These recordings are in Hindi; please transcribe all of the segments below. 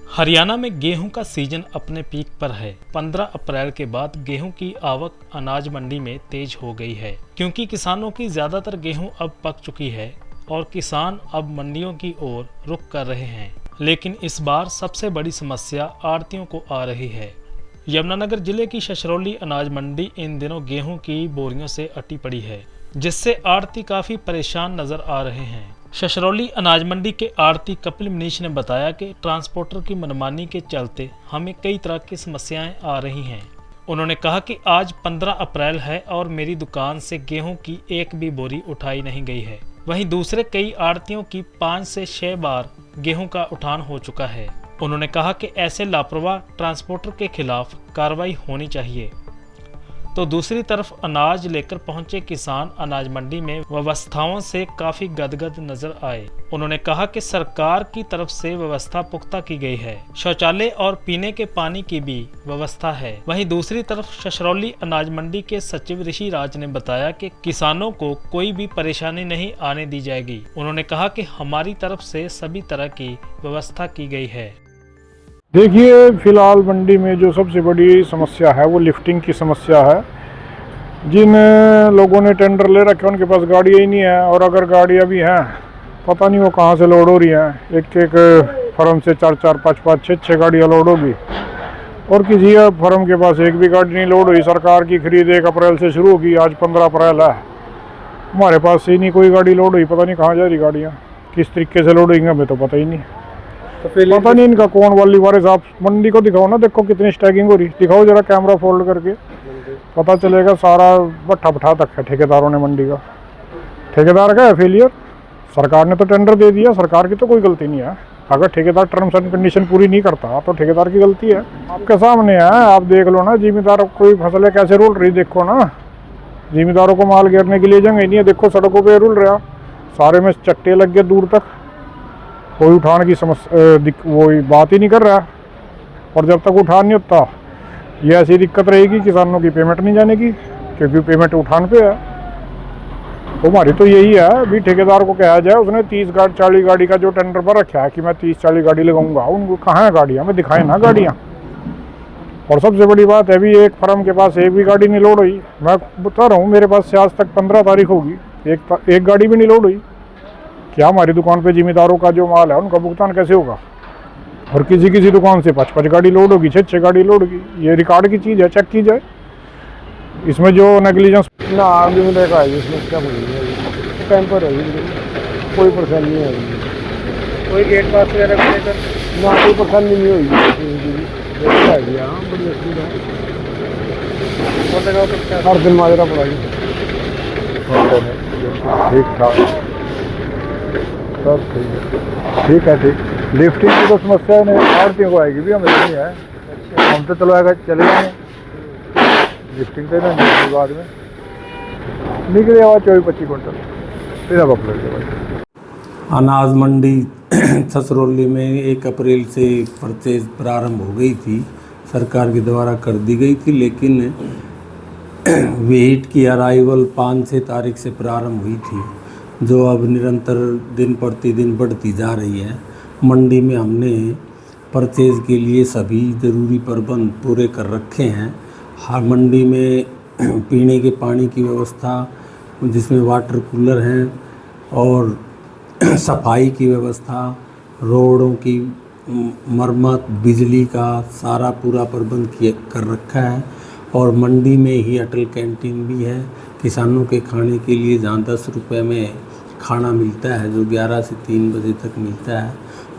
हरियाणा में गेहूं का सीजन अपने पीक पर है। 15 अप्रैल के बाद गेहूं की आवक अनाज मंडी में तेज हो गई है, क्योंकि किसानों की ज्यादातर गेहूं अब पक चुकी है और किसान अब मंडियों की ओर रुख कर रहे हैं। लेकिन इस बार सबसे बड़ी समस्या आढ़तियों को आ रही है। यमुनानगर जिले की शशरौली अनाज मंडी इन दिनों गेहूं की बोरियों से अटी पड़ी है, जिससे आढ़ती काफी परेशान नजर आ रहे हैं। शशरौली अनाज मंडी के आढ़ती कपिल मनीष ने बताया कि ट्रांसपोर्टर की मनमानी के चलते हमें कई तरह की समस्याएं आ रही हैं। उन्होंने कहा कि आज 15 अप्रैल है और मेरी दुकान से गेहूं की एक भी बोरी उठाई नहीं गई है। वहीं दूसरे कई आढ़तियों की 5 से 6 बार गेहूं का उठान हो चुका है। उन्होंने कहा कि ऐसे लापरवाह ट्रांसपोर्टर के खिलाफ कार्रवाई होनी चाहिए। तो दूसरी तरफ अनाज लेकर पहुंचे किसान अनाज मंडी में व्यवस्थाओं से काफी गदगद नजर आए। उन्होंने कहा कि सरकार की तरफ से व्यवस्था पुख्ता की गई है, शौचालय और पीने के पानी की भी व्यवस्था है। वहीं दूसरी तरफ शशरौली अनाज मंडी के सचिव ऋषि राज ने बताया कि किसानों को कोई भी परेशानी नहीं आने दी जाएगी। उन्होंने कहा कि हमारी तरफ से सभी तरह की व्यवस्था की गई है। देखिए, फिलहाल मंडी में जो सबसे बड़ी समस्या है वो लिफ्टिंग की समस्या है। जिन लोगों ने टेंडर ले रखे उनके पास गाड़ियाँ ही नहीं है, और अगर गाड़ियाँ भी हैं पता नहीं वो कहाँ से लोड हो रही हैं। एक एक फर्म से 4-4, 5-5, 6-6 गाड़ियाँ लोड होगी और किसी फर्म के पास एक भी गाड़ी नहीं लोड हुई। सरकार की खरीद 1 अप्रैल से शुरू होगी, आज 15 अप्रैल है, हमारे पास ही नहीं कोई गाड़ी लोड हुई। पता नहीं कहाँ जा रही गाड़ियाँ, किस तरीके से लोड होंगी हमें तो पता ही नहीं। तो पता नहीं इनका कौन वाली वारिस। आप मंडी को दिखाओ ना, देखो कितनी स्टैकिंग हो रही, दिखाओ जरा कैमरा फोल्ड करके, पता चलेगा। सारा भट्ठा भट्ठा तक है ठेकेदारों ने मंडी का। ठेकेदार का है फेलियर, सरकार ने तो टेंडर दे दिया, सरकार की तो कोई गलती नहीं है। अगर ठेकेदार टर्म्स एंड कंडीशन पूरी नहीं करता तो ठेकेदार की गलती है। आपके सामने है, आप देख लो ना। जिम्मेदारों को कोई फसलें कैसे रुल रही देखो ना। जिम्मेदारों को माल गिरने के लिए जगह नहीं है, देखो सड़कों पर रुल रहा, सारे में चट्टे लग गए दूर तक, कोई उठान की समस्या वो बात ही नहीं कर रहा। और जब तक उठान नहीं होता ये ऐसी दिक्कत रहेगी, किसानों की पेमेंट नहीं जाने की, क्योंकि पेमेंट उठान पे है। तो हमारी तो यही है भी, ठेकेदार को कहा जाए, उसने 30-40 गाड़ी का जो टेंडर पर रखा है कि मैं 30-40 गाड़ी लगाऊंगा, उनको कहाँ है गाड़ियाँ, मैं दिखाए ना गाड़ियाँ। और सबसे बड़ी बात है भी, एक फर्म के पास एक भी गाड़ी नहीं लोड हुई। मैं बता रहा हूँ, मेरे पास से आज तक 15 तारीख होगी, एक गाड़ी भी नहीं लोड हुई। क्या हमारी दुकान पे जिम्मेदारों का जो माल है उनका भुगतान कैसे होगा? और किसी दुकान से 5-5 गाड़ी लोड होगी, 6-6 गाड़ी लोड होगी। ये रिकॉर्ड की चीज़ है, चेक की जाए। इसमें जो नेग्लिजेंस ना आगे में देखा है, इसमें क्या बोलेंगे, टाइम पर है, कोई परेशानी नहीं है। कोई गेट पास वगैरह को लेकर ना कोई परेशानी नहीं होगी। बड़ी असुविधा है, हर दिन माजरा पड़ाई ठीक ठाक सब ठीक है। ठीक, लिफ्टिंग की तो समस्या नहीं, आढ़तियों को आएगी भी, हमें नहीं है। हम तो चलो आएगा चले जाएंगे, लिफ्टिंग तो नहीं बाद में निकले हुआ 24-25 क्विंटल फिर अब अपने। अनाज मंडी छछरौली में 1 अप्रैल से परचेज प्रारंभ हो गई थी, सरकार के द्वारा कर दी गई थी, लेकिन वेट की अराइवल 5-6 तारीख से प्रारंभ हुई थी, जो अब निरंतर दिन प्रतिदिन बढ़ती जा रही है। मंडी में हमने परचेज के लिए सभी ज़रूरी प्रबंध पूरे कर रखे हैं। हर मंडी में पीने के पानी की व्यवस्था, जिसमें वाटर कूलर हैं, और सफाई की व्यवस्था, रोडों की मरम्मत, बिजली का सारा पूरा प्रबंध कर रखा है। और मंडी में ही अटल कैंटीन भी है किसानों के खाने के लिए, जहाँ 10 रुपये में खाना मिलता है, जो 11 से 3 बजे तक मिलता है।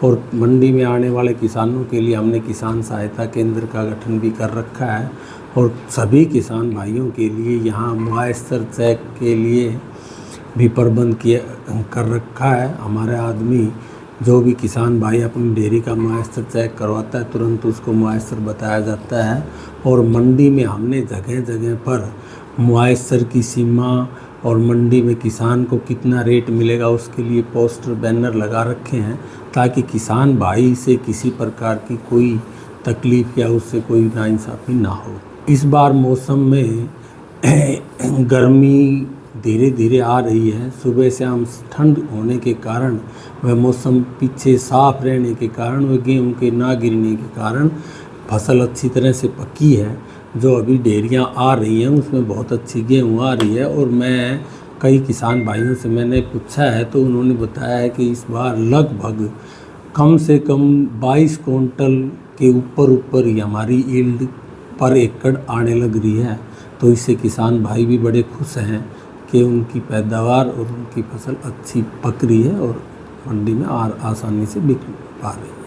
और मंडी में आने वाले किसानों के लिए हमने किसान सहायता केंद्र का गठन भी कर रखा है, और सभी किसान भाइयों के लिए यहाँ मुआयसर चेक के लिए भी प्रबंध कर रखा है। हमारे आदमी जो भी किसान भाई अपनी डेयरी का मुआयसर चेक करवाता है, तुरंत उसको मुआयसर बताया जाता है। और मंडी में हमने जगह जगह पर मुआयसर की सीमा और मंडी में किसान को कितना रेट मिलेगा उसके लिए पोस्टर बैनर लगा रखे हैं, ताकि किसान भाई से किसी प्रकार की कोई तकलीफ़ या उससे कोई नाइंसाफ़ी ना हो। इस बार मौसम में गर्मी धीरे धीरे आ रही है। सुबह शाम ठंड होने के कारण वह मौसम पीछे साफ रहने के कारण वह गेहूँ के ना गिरने के कारण फसल अच्छी तरह से पकी है। जो अभी ढेरियाँ आ रही हैं उसमें बहुत अच्छी गेहूँ आ रही है। और मैं कई किसान भाइयों से मैंने पूछा है तो उन्होंने बताया है कि इस बार लगभग कम से कम 22 क्विंटल के ऊपर ही हमारी यील्ड पर एकड़ आने लग रही है। तो इससे किसान भाई भी बड़े खुश हैं कि उनकी पैदावार और उनकी फसल अच्छी पक रही है और मंडी में आसानी से बिक पा रही है।